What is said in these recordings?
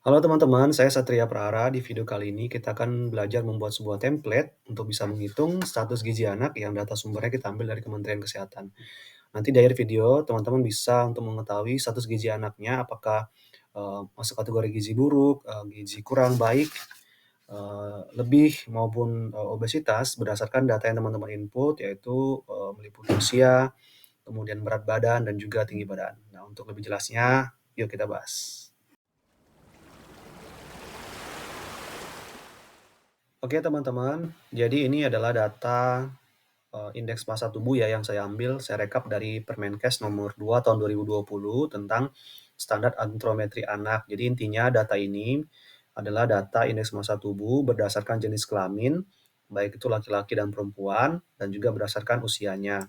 Halo teman-teman, saya Satria Prahara. Di video kali ini kita akan belajar membuat sebuah template untuk bisa menghitung status gizi anak yang data sumbernya kita ambil dari Kementerian Kesehatan. Nanti di akhir video, teman-teman bisa untuk mengetahui status gizi anaknya, apakah masuk kategori gizi buruk, gizi kurang baik, lebih maupun obesitas berdasarkan data yang teman-teman input, yaitu meliputi usia, kemudian berat badan, dan juga tinggi badan. Nah, untuk lebih jelasnya, yuk kita bahas. Oke teman-teman, jadi ini adalah data indeks massa tubuh ya yang saya ambil, saya rekap dari Permenkes nomor 2 tahun 2020 tentang standar antrometri anak. Jadi intinya data ini adalah data indeks massa tubuh berdasarkan jenis kelamin, baik itu laki-laki dan perempuan, dan juga berdasarkan usianya.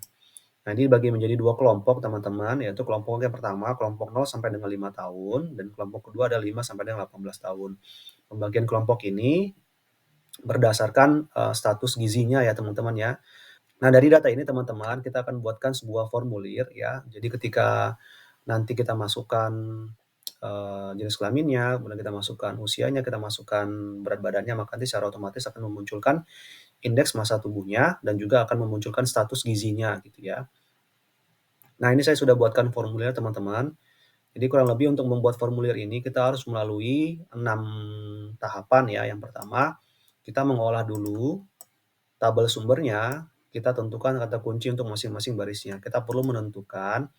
Nah, ini dibagi menjadi dua kelompok teman-teman, yaitu kelompok yang pertama, kelompok 0 sampai dengan 5 tahun, dan kelompok kedua ada 5 sampai dengan 18 tahun. Pembagian kelompok ini berdasarkan status gizinya ya teman-teman ya. Nah, dari data ini teman-teman kita akan buatkan sebuah formulir ya. Jadi ketika nanti kita masukkan jenis kelaminnya, kemudian kita masukkan usianya, kita masukkan berat badannya, maka nanti secara otomatis akan memunculkan indeks massa tubuhnya dan juga akan memunculkan status gizinya gitu ya. Nah, ini saya sudah buatkan formulir teman-teman. Jadi kurang lebih untuk membuat formulir ini kita harus melalui 6 tahapan ya. Yang pertama, kita mengolah dulu tabel sumbernya, kita tentukan kata kunci untuk masing-masing barisnya. Kita perlu menentukan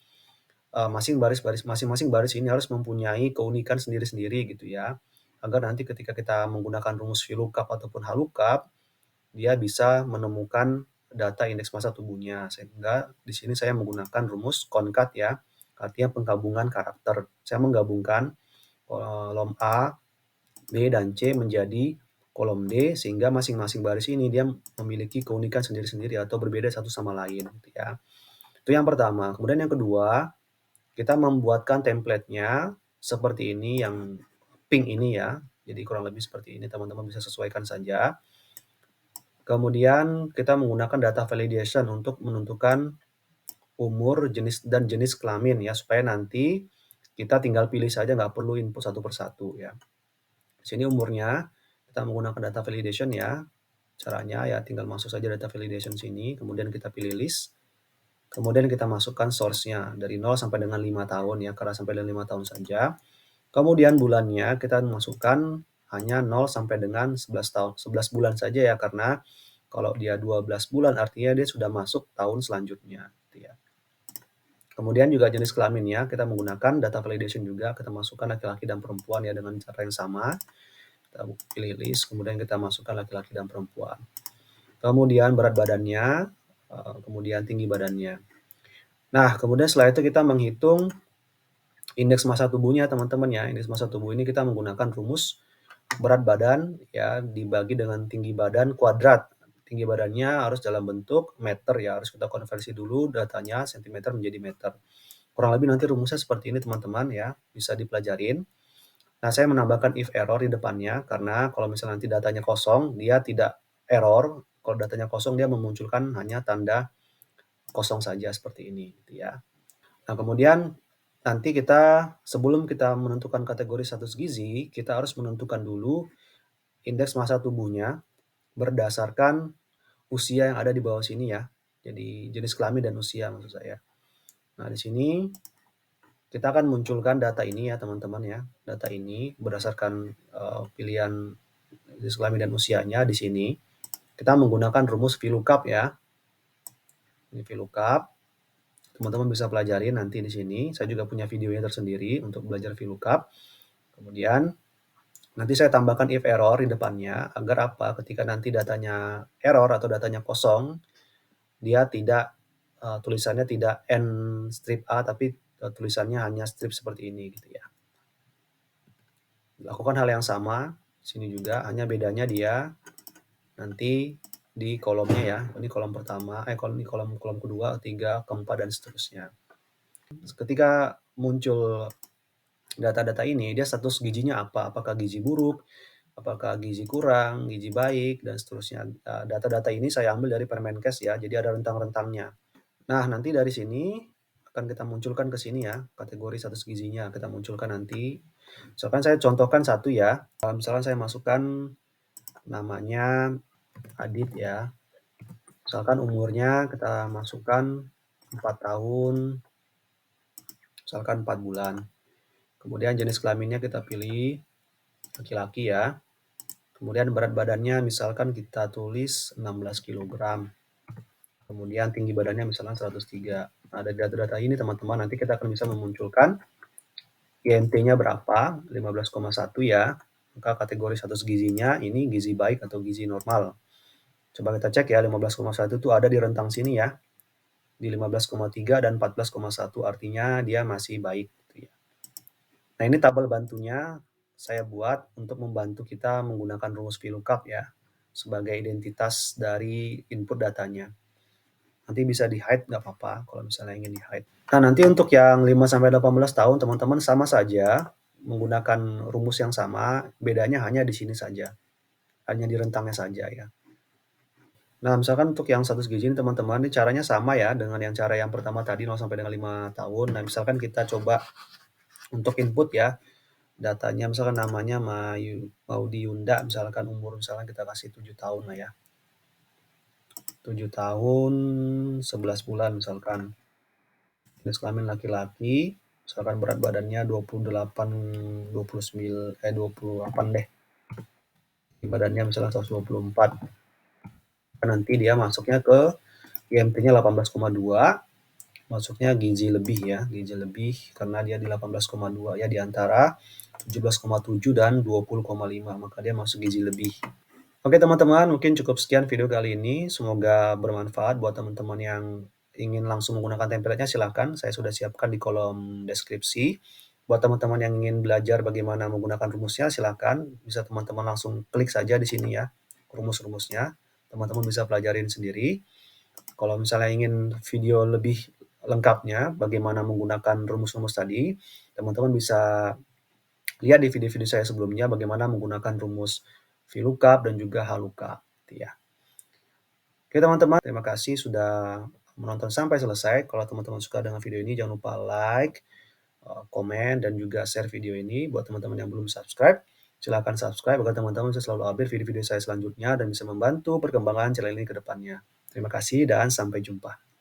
masing-masing baris ini harus mempunyai keunikan sendiri-sendiri gitu ya. Agar nanti ketika kita menggunakan rumus VLOOKUP ataupun HLOOKUP, dia bisa menemukan data indeks massa tubuhnya. Sehingga di sini saya menggunakan rumus concat ya, artinya penggabungan karakter. Saya menggabungkan kolom A, B, dan C menjadi kolom D, sehingga masing-masing baris ini dia memiliki keunikan sendiri-sendiri atau berbeda satu sama lain gitu ya. Itu yang pertama. Kemudian yang kedua, kita membuatkan template-nya seperti ini yang pink ini ya. Jadi kurang lebih seperti ini, teman-teman bisa sesuaikan saja. Kemudian kita menggunakan data validation untuk menentukan umur, jenis, dan jenis kelamin ya, supaya nanti kita tinggal pilih saja, nggak perlu input satu persatu ya. Di sini umurnya kita menggunakan data validation ya. Caranya ya tinggal masuk saja data validation sini, kemudian kita pilih list. Kemudian kita masukkan source-nya dari 0 sampai dengan 5 tahun ya, karena sampai dengan 5 tahun saja. Kemudian bulannya kita masukkan hanya 0 sampai dengan 11 tahun, 11 bulan saja ya, karena kalau dia 12 bulan artinya dia sudah masuk tahun selanjutnya gitu ya. Kemudian juga jenis kelaminnya kita menggunakan data validation juga, kita masukkan laki-laki dan perempuan ya dengan cara yang sama. Kita pilih list, kemudian kita masukkan laki-laki dan perempuan. Kemudian berat badannya, kemudian tinggi badannya. Nah, kemudian setelah itu kita menghitung indeks massa tubuhnya teman-teman ya. Indeks massa tubuh ini kita menggunakan rumus berat badan ya dibagi dengan tinggi badan kuadrat. Tinggi badannya harus dalam bentuk meter ya, harus kita konversi dulu datanya sentimeter menjadi meter. Kurang lebih nanti rumusnya seperti ini teman-teman ya, bisa dipelajarin. Nah, saya menambahkan if error di depannya, karena kalau misalnya nanti datanya kosong, dia tidak error. Kalau datanya kosong, dia memunculkan hanya tanda kosong saja seperti ini gitu ya. Nah, kemudian nanti kita sebelum kita menentukan kategori status gizi, kita harus menentukan dulu indeks massa tubuhnya berdasarkan usia yang ada di bawah sini ya. Jadi jenis kelamin dan usia maksud saya. Nah, di sini kita akan munculkan data ini ya teman-teman ya. Data ini berdasarkan pilihan jenis kelamin dan usianya di sini. Kita menggunakan rumus VLOOKUP ya. Ini VLOOKUP. Teman-teman bisa pelajari nanti di sini. Saya juga punya videonya tersendiri untuk belajar VLOOKUP. Kemudian nanti saya tambahkan if error di depannya agar apa? Ketika nanti datanya error atau datanya kosong, dia tidak tulisannya tidak N strip A tapi tulisannya hanya strip seperti ini gitu ya. Lakukan hal yang sama sini juga, hanya bedanya dia nanti di kolomnya ya. Ini kolom pertama, ini kolom kedua, ketiga, keempat, dan seterusnya. Ketika muncul data-data ini, dia status gizinya apa? Apakah gizi buruk, apakah gizi kurang, gizi baik, dan seterusnya. Data-data ini saya ambil dari Permenkes ya, jadi ada rentang-rentangnya. Nah, nanti dari sini akan kita munculkan ke sini ya, kategori status gizinya. Kita munculkan nanti Misalkan saya contohkan satu ya, misalkan saya masukkan namanya Adit ya, misalkan umurnya kita masukkan 4 tahun, misalkan 4 bulan. Kemudian jenis kelaminnya kita pilih laki-laki ya. Kemudian berat badannya misalkan kita tulis 16 kilogram. Kemudian tinggi badannya misalkan 103. Nah, dari data-data ini teman-teman nanti kita akan bisa memunculkan IMT-nya berapa, 15,1 ya. Maka kategori status gizinya ini gizi baik atau gizi normal. Coba kita cek ya, 15,1 itu ada di rentang sini ya. Di 15,3 dan 14,1 artinya dia masih baik gitu ya. Nah, ini tabel bantunya saya buat untuk membantu kita menggunakan rumus VLOOKUP ya sebagai identitas dari input datanya. Nanti bisa di-hide nggak apa-apa kalau misalnya ingin di-hide. Nah, nanti untuk yang 5-18 tahun teman-teman sama saja menggunakan rumus yang sama, bedanya hanya di sini saja. Hanya di rentangnya saja ya. Nah, misalkan untuk yang status gizi ini teman-teman, ini caranya sama ya dengan yang cara yang pertama tadi 0 sampai dengan 5 tahun. Nah, misalkan kita coba untuk input ya, datanya misalkan namanya Maudy Yunda, misalkan umur misalkan kita kasih 7 tahun lah ya. 7 tahun 11 bulan misalkan. Jenis kelamin laki-laki, misalkan berat badannya 28 deh. Badannya misalnya 124. Nanti dia masuknya ke IMT-nya 18,2, masuknya gizi lebih ya, gizi lebih karena dia di 18,2 ya, di antara 17,7 dan 20,5, maka dia masuk gizi lebih. Oke teman-teman, mungkin cukup sekian video kali ini. Semoga bermanfaat buat teman-teman yang ingin langsung menggunakan template-nya silahkan. Saya sudah siapkan di kolom deskripsi. Buat teman-teman yang ingin belajar bagaimana menggunakan rumusnya silahkan. Bisa teman-teman langsung klik saja di sini ya, rumus-rumusnya. Teman-teman bisa pelajarin sendiri. Kalau misalnya ingin video lebih lengkapnya bagaimana menggunakan rumus-rumus tadi, teman-teman bisa lihat di video-video saya sebelumnya bagaimana menggunakan rumus VLOOKUP dan juga HLOOKUP ya. Oke teman-teman, terima kasih sudah menonton sampai selesai. Kalau teman-teman suka dengan video ini jangan lupa like, komen, dan juga share video ini. Buat teman-teman yang belum subscribe, silahkan subscribe agar teman-teman bisa selalu update video-video saya selanjutnya dan bisa membantu perkembangan channel ini ke depannya. Terima kasih dan sampai jumpa.